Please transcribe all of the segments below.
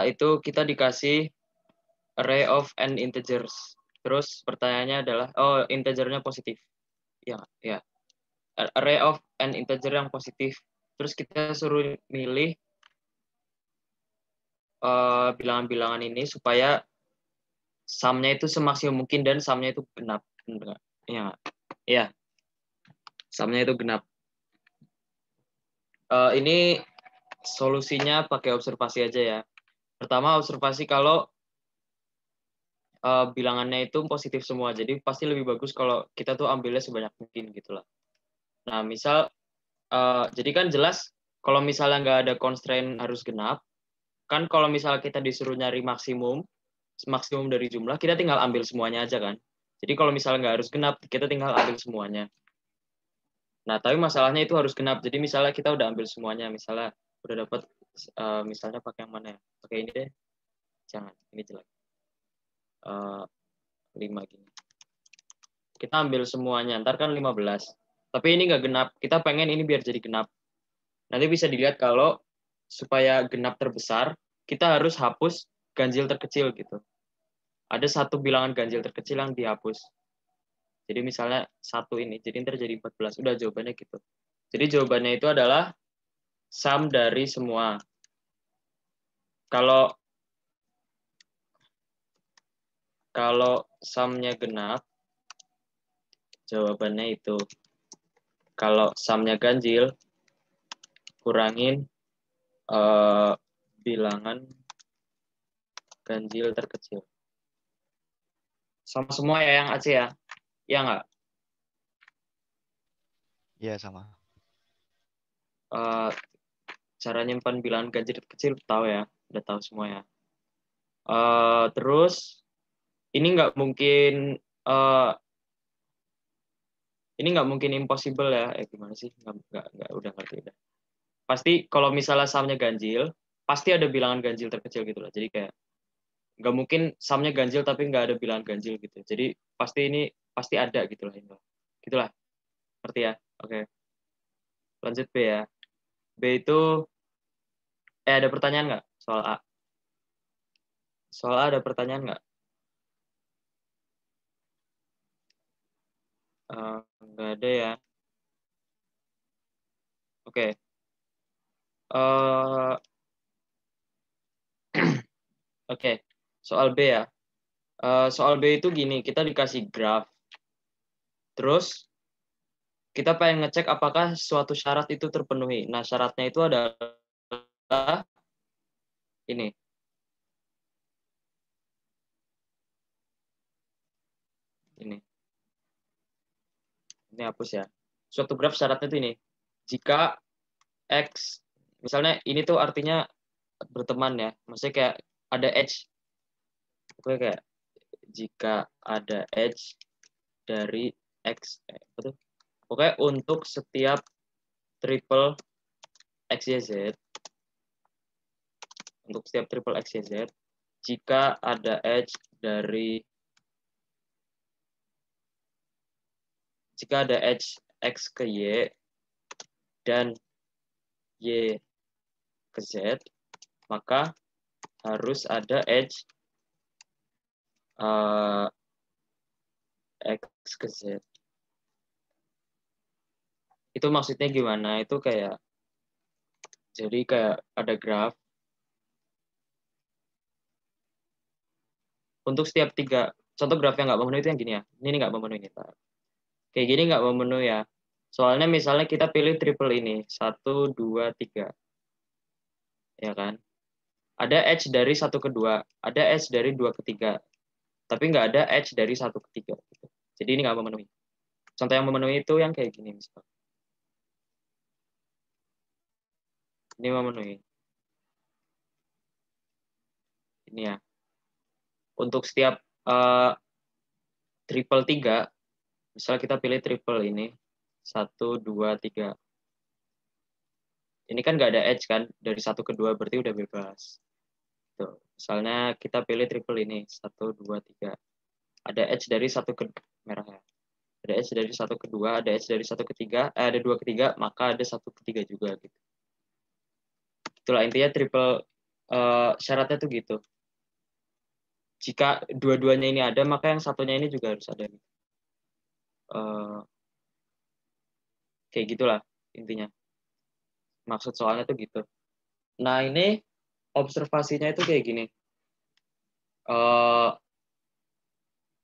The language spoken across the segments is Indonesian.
itu kita dikasih array of n integers. Terus pertanyaannya adalah, integernya positif. Ya, ya. Array of n integer yang positif. Terus kita suruh milih bilangan-bilangan ini supaya sum-nya itu semaksimum mungkin dan sum-nya itu genap. Ya, ya. Sum-nya itu genap. Ini solusinya pakai observasi aja ya. Pertama, observasi kalau bilangannya itu positif semua. Jadi pasti lebih bagus kalau kita tuh ambilnya sebanyak mungkin gitu lah. Nah, misal, jadi kan jelas kalau misalnya nggak ada constraint harus genap, kan kalau misalnya kita disuruh nyari maksimum dari jumlah, kita tinggal ambil semuanya aja kan. Jadi kalau misalnya nggak harus genap, kita tinggal ambil semuanya. Nah, tapi masalahnya itu harus genap. Jadi misalnya kita udah ambil semuanya, misalnya udah dapat, misalnya pakai yang mana ya? Pakai ini deh. Jangan, ini jelek. 5 gini. Kita ambil semuanya, ntar kan 15. Tapi ini nggak genap. Kita pengen ini biar jadi genap. Nanti bisa dilihat kalau supaya genap terbesar, kita harus hapus ganjil terkecil gitu. Ada satu bilangan ganjil terkecil yang dihapus. Jadi misalnya satu ini, jadi ntar jadi 14. Udah jawabannya gitu. Jadi jawabannya itu adalah sum dari semua. Kalau sum-nya genap, jawabannya itu. Kalau sum-nya ganjil, kurangin bilangan ganjil terkecil. Sama semua ya yang AC ya? Iya nggak? Iya, sama. Cara nyimpan bilangan ganjil terkecil tahu ya? Udah tahu semua ya. Terus ini nggak mungkin impossible ya? Gimana sih? Nggak udah ngerti udah. Pasti kalau misalnya sumnya ganjil, pasti ada bilangan ganjil terkecil gitu lah. Jadi kayak nggak mungkin sumnya ganjil tapi nggak ada bilangan ganjil gitu. Jadi pasti ada gitu lah. Gitulah. Ngerti ya? Oke. Lanjut B ya. B itu ada pertanyaan nggak soal A? Soal A ada pertanyaan nggak? Nggak ada ya. Oke. Oke. Soal B ya. Soal B itu gini, kita dikasih graf. Terus kita pengen ngecek apakah suatu syarat itu terpenuhi. Nah, syaratnya itu adalah ini. Ini hapus ya. Suatu graf syaratnya itu ini. Jika X, misalnya ini tuh artinya berteman ya. Maksudnya kayak ada edge. Pokoknya kayak jika ada edge dari X. Betul? Pokoknya untuk setiap triple XYZ, untuk setiap triple XYZ, jika ada edge dari X ke Y dan Y ke Z, maka harus ada edge X ke Z. Itu maksudnya gimana? Itu kayak, jadi kayak ada graf. Untuk setiap tiga, contoh graf yang nggak memenuhi itu yang gini ya. Ini nggak memenuhi. Kayak gini nggak memenuhi ya. Soalnya misalnya kita pilih triple ini. 1, 2, 3. Ya kan? Ada edge dari 1 ke 2. Ada edge dari 2 ke 3. Tapi nggak ada edge dari 1 ke 3. Gitu. Jadi ini nggak memenuhi. Contoh yang memenuhi itu yang kayak gini misalnya. Ini memenuhi. Ini ya. Untuk setiap triple 3, misalnya kita pilih triple ini. 1, 2, 3. Ini kan nggak ada edge kan. Dari 1 ke 2 berarti udah bebas. Tuh. Misalnya kita pilih triple ini. 1, 2, 3. Ada edge dari 1 ke merah ya. Ada edge dari 1 ke 2, ada edge dari 1 ke 3, ada 2 ke 3, maka ada 1 ke 3 juga gitu. Itulah intinya triple Syaratnya tuh gitu. Jika dua-duanya ini ada, maka yang satunya ini juga harus ada. Kayak gitulah intinya. Maksud soalnya tuh gitu. Nah, ini observasinya itu kayak gini.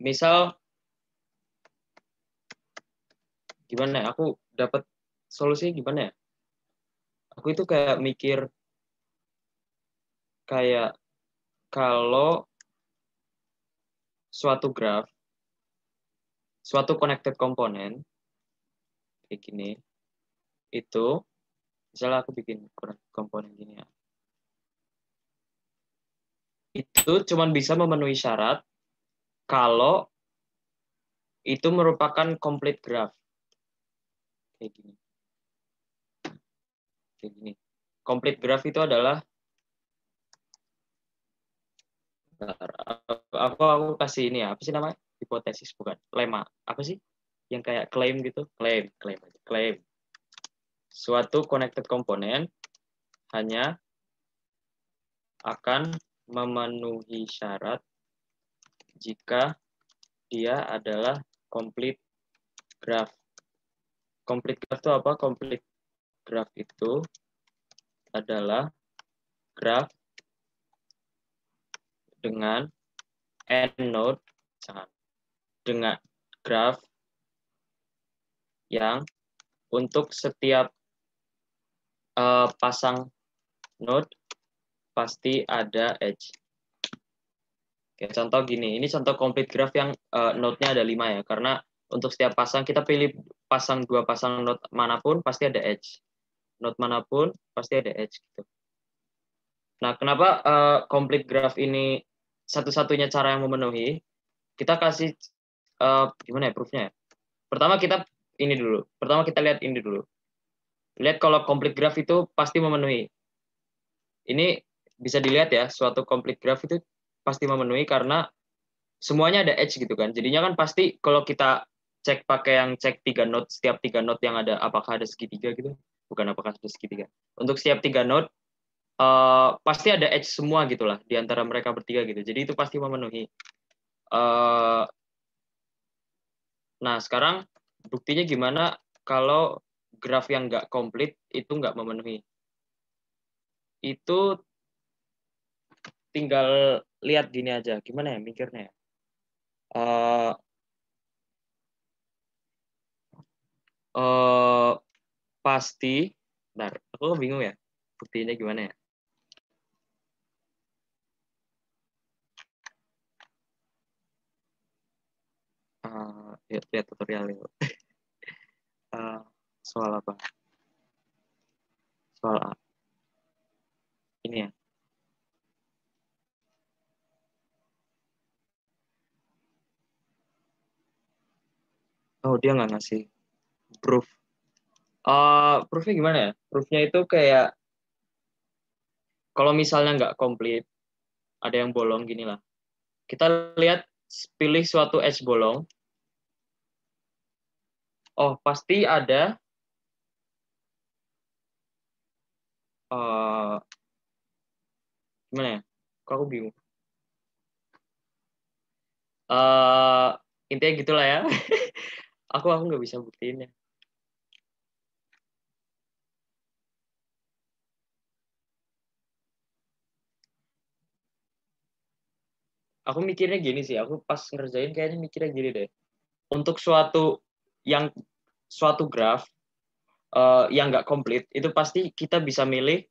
Misal, gimana ya? Aku dapat solusinya gimana ya? Aku itu kayak mikir, kayak kalau suatu graph, suatu connected komponen, kayak gini, itu, misalnya aku bikin komponen gini ya, itu cuma bisa memenuhi syarat kalau itu merupakan complete graph. Kayak gini. Kayak gini. Complete graph itu adalah, aku kasih ini ya, apa sih namanya? Hipotesis, bukan. Lema. Apa sih? Yang kayak claim gitu. Claim. Suatu connected komponen hanya akan memenuhi syarat jika dia adalah complete graph. Complete graph itu apa? Complete graph itu adalah graph dengan n node, dengan graph yang untuk setiap pasang node pasti ada edge. Oke, contoh gini, ini contoh complete graph yang node-nya ada 5 ya, karena untuk setiap pasang, kita pilih pasang 2 pasang node manapun, pasti ada edge. Node manapun, pasti ada edge. Gitu. Nah, kenapa complete graph ini satu-satunya cara yang memenuhi? Kita kasih, gimana ya proof-nya ya? Pertama kita ini dulu. Pertama kita lihat ini dulu. Lihat kalau complete graph itu pasti memenuhi. Ini bisa dilihat ya, suatu complete graph itu pasti memenuhi karena semuanya ada edge gitu kan. Jadinya kan pasti kalau kita cek pakai yang cek 3 node, setiap 3 node yang ada apakah ada segitiga gitu. Bukan apakah ada segitiga. Untuk setiap 3 node pasti ada edge semua gitulah di antara mereka bertiga gitu. Jadi itu pasti memenuhi. Nah, sekarang buktinya gimana kalau graf yang nggak komplit itu nggak memenuhi. Itu tinggal lihat gini aja. Gimana ya mikirnya ya? Pasti, bentar, aku bingung ya. Buktinya gimana ya? Lihat tutorial itu. Soal apa? Soal A. Ini ya. Oh, dia nggak ngasih proof. Proofnya gimana ya? Proofnya itu kayak kalau misalnya nggak komplit, ada yang bolong gini lah. Kita lihat, pilih suatu edge bolong. Oh, pasti ada gimana ya? Kok aku bingung. Intinya gitulah ya. aku nggak bisa buktiinnya. Aku mikirnya gini sih, aku pas ngerjain kayaknya mikirnya gini deh. Untuk suatu graph yang nggak komplit, itu pasti kita bisa milih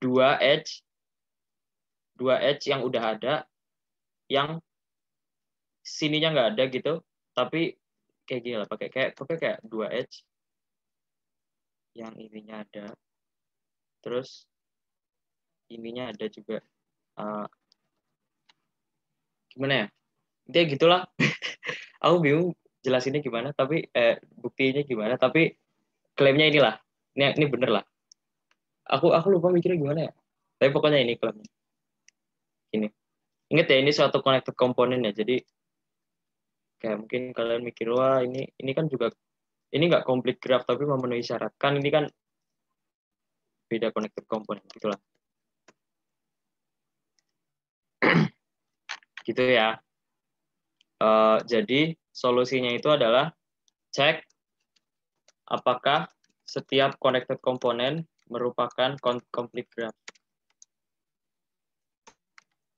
dua edge yang udah ada, yang sininya nggak ada gitu, tapi kayak gini lah, pakai kayak dua edge, yang ininya ada, terus ininya ada juga. Gimana ya? Intinya gitulah. Aku bingung jelasinnya gimana, tapi buktinya gimana, tapi klaimnya inilah. Ini bener lah. Aku lupa mikirnya gimana ya. Tapi pokoknya ini klaimnya. Ini. Ingat ya, ini suatu connected komponen ya. Jadi kayak mungkin kalian mikir, wah ini kan juga, ini nggak complete graph tapi memenuhi syarat. Kan ini kan beda connected komponen gitulah. Gitu ya. Jadi solusinya itu adalah cek apakah setiap connected komponen merupakan complete graph.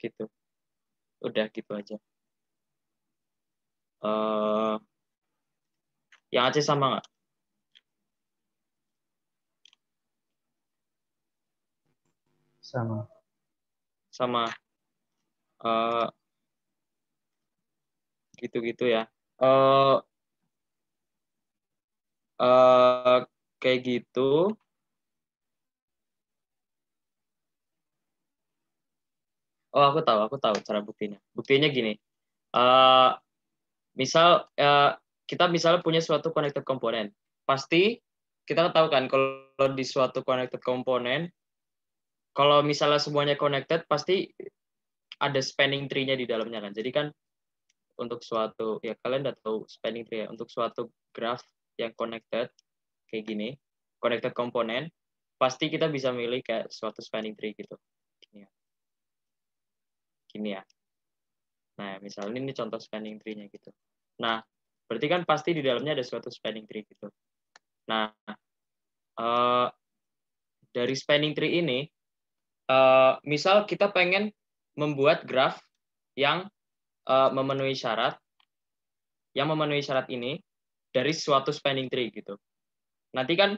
Gitu. Udah gitu aja. Yang Aceh sama nggak? Sama. Sama. Gitu-gitu ya. Kayak gitu. Oh, aku tahu cara buktinya. Buktinya gini. Misal kita misalnya punya suatu connected komponen. Pasti kita tahu kan kalau di suatu connected komponen, kalau misalnya semuanya connected, pasti ada spanning tree-nya di dalamnya kan. Jadi kan untuk suatu, ya kalian udah tahu spanning tree ya, untuk suatu graph yang connected, kayak gini, connected komponen, pasti kita bisa milih kayak suatu spanning tree gitu. Gini ya. Nah, misalnya ini contoh spanning tree-nya gitu. Nah, berarti kan pasti di dalamnya ada suatu spanning tree gitu. Nah, dari spanning tree ini, misal kita pengen membuat graph yang memenuhi syarat ini dari suatu spanning tree gitu. Nanti kan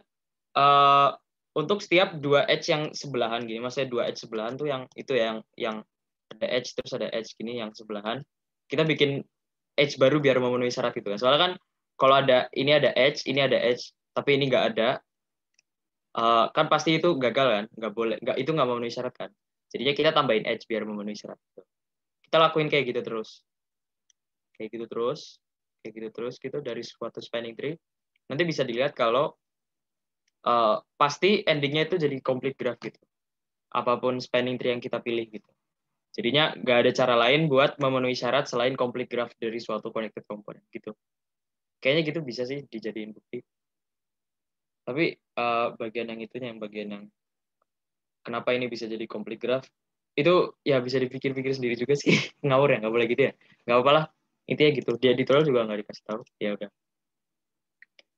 untuk setiap dua edge yang sebelahan gini, maksudnya dua edge sebelahan tuh yang itu ya, yang ada edge terus ada edge gini yang sebelahan, kita bikin edge baru biar memenuhi syarat gitu kan. Soalnya kan kalau ini ada edge, tapi ini nggak ada, kan pasti itu gagal kan, nggak boleh, itu nggak memenuhi syarat kan. Jadinya kita tambahin edge biar memenuhi syarat. Kita lakuin kayak gitu terus, gitu dari suatu spanning tree. Nanti bisa dilihat kalau pasti endingnya itu jadi complete graph gitu. Apapun spanning tree yang kita pilih gitu. Jadinya nggak ada cara lain buat memenuhi syarat selain complete graph dari suatu connected component gitu. Kayaknya gitu bisa sih dijadiin bukti. Tapi bagian yang kenapa ini bisa jadi complete graph, itu ya bisa dipikir-pikir sendiri juga sih. Ngawur ya, nggak boleh gitu ya. Nggak apa-apa lah. Intinya gitu. Di editorial juga nggak dikasih tahu. Ya udah.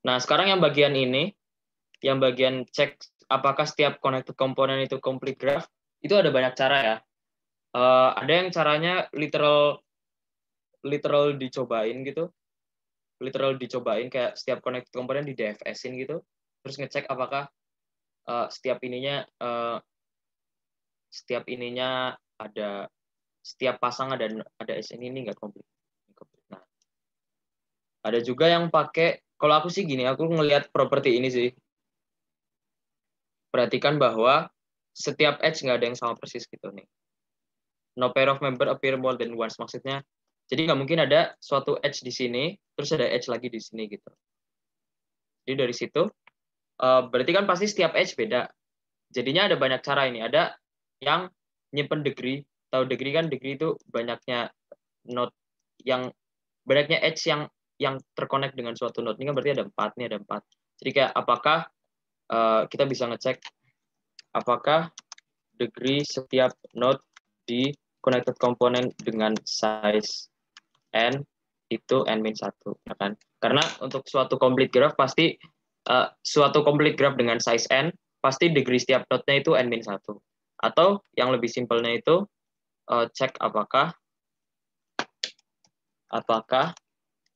Nah, sekarang yang bagian ini, yang bagian cek apakah setiap connected komponen itu complete graph, itu ada banyak cara ya. Ada yang caranya literal dicobain gitu. Literal dicobain kayak setiap connected komponen di DFS-in gitu. Terus ngecek apakah setiap ininya ada, setiap pasang ada SN ini nggak komplit. Nah, ada juga yang pakai, kalau aku sih gini, aku ngelihat properti ini sih. Perhatikan bahwa setiap edge nggak ada yang sama persis gitu nih. No pair of member appear more than once. Maksudnya, jadi nggak mungkin ada suatu edge di sini, terus ada edge lagi di sini gitu. Jadi dari situ, berarti kan pasti setiap edge beda. Jadinya ada banyak cara ini. Ada yang nyimpen degree. Tahu degree kan? Degree itu banyaknya node yang banyaknya edge yang terkonek dengan suatu node. Ini kan berarti ada 4, nih ada 4. Jadi kayak apakah kita bisa ngecek apakah degree setiap node di connected component dengan size n itu n-1, ya kan? Karena untuk suatu complete graph pasti suatu complete graph dengan size n pasti degree setiap node-nya itu n-1. Atau yang lebih simpelnya itu cek apakah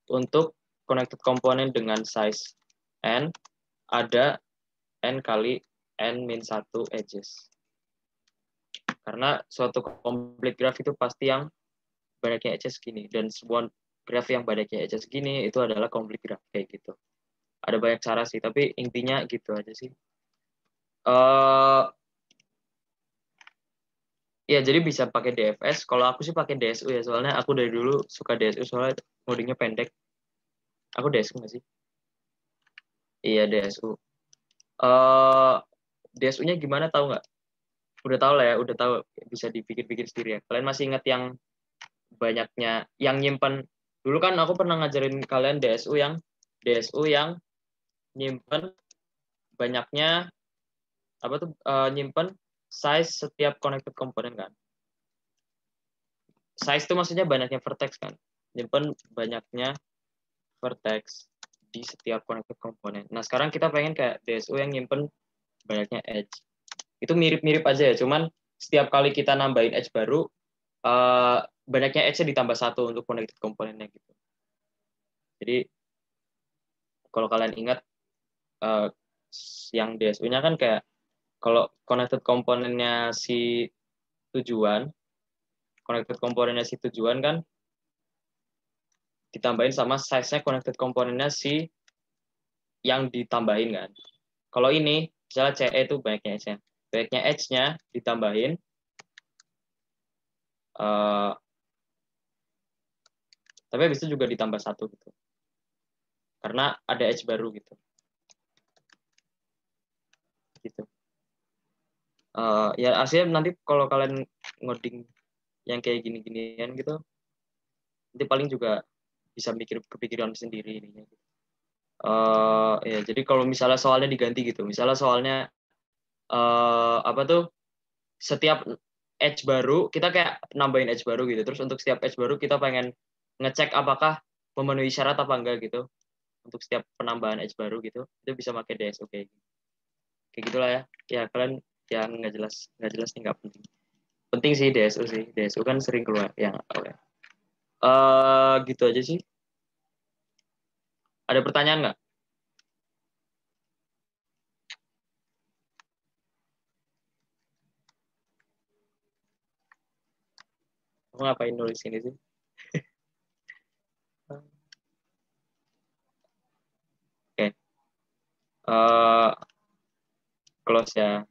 untuk connected component dengan size n ada n kali n-1 edges. Karena suatu complete graph itu pasti yang banyaknya edges gini, dan sebuah graph yang banyaknya edges gini itu adalah complete graph kayak gitu. Ada banyak cara sih, tapi intinya gitu aja sih. Ya, jadi bisa pakai DFS. Kalau aku sih pakai DSU ya, soalnya aku dari dulu suka DSU soalnya codingnya pendek. Aku DSU nggak sih? Iya, DSU. DSU-nya gimana tahu nggak? Udah tahu lah ya, udah tahu, bisa dipikir-pikir sendiri ya. Kalian masih ingat yang banyaknya yang nyimpen? Dulu kan aku pernah ngajarin kalian DSU yang nyimpen banyaknya apa tuh, nyimpen size setiap connected component kan. size itu maksudnya banyaknya vertex kan. Nyimpen banyaknya vertex di setiap connected komponen. Nah, sekarang kita pengen kayak DSO yang nyimpen banyaknya edge. Itu mirip-mirip aja ya, cuman setiap kali kita nambahin edge baru, banyaknya edge-nya ditambah 1 untuk connected komponennya gitu. Jadi, kalau kalian ingat, yang DSO-nya kan kayak, kalau connected komponennya si tujuan kan ditambahin sama size-nya connected komponennya si yang ditambahin kan. Kalau ini, misalnya CE itu banyaknya edge-nya. Banyaknya edge-nya ditambahin, tapi habis itu juga ditambah 1 gitu. Karena ada edge baru gitu. Gitu. Ya aslinya nanti kalau kalian ngoding yang kayak gini-ginian gitu, nanti paling juga bisa kepikiran sendiri ininya. Ya jadi kalau misalnya soalnya diganti gitu, misalnya soalnya apa tuh, setiap edge baru kita kayak nambahin edge baru gitu, terus untuk setiap edge baru kita pengen ngecek apakah memenuhi syarat apa enggak gitu, untuk setiap penambahan edge baru gitu, itu bisa pakai DSO kayak gitulah ya. Ya kalian yang nggak jelas nih nggak penting sih. DSO kan sering keluar yang gitu aja sih. Ada pertanyaan nggak? Kamu ngapain nulis ini sih? Oke. Close ya.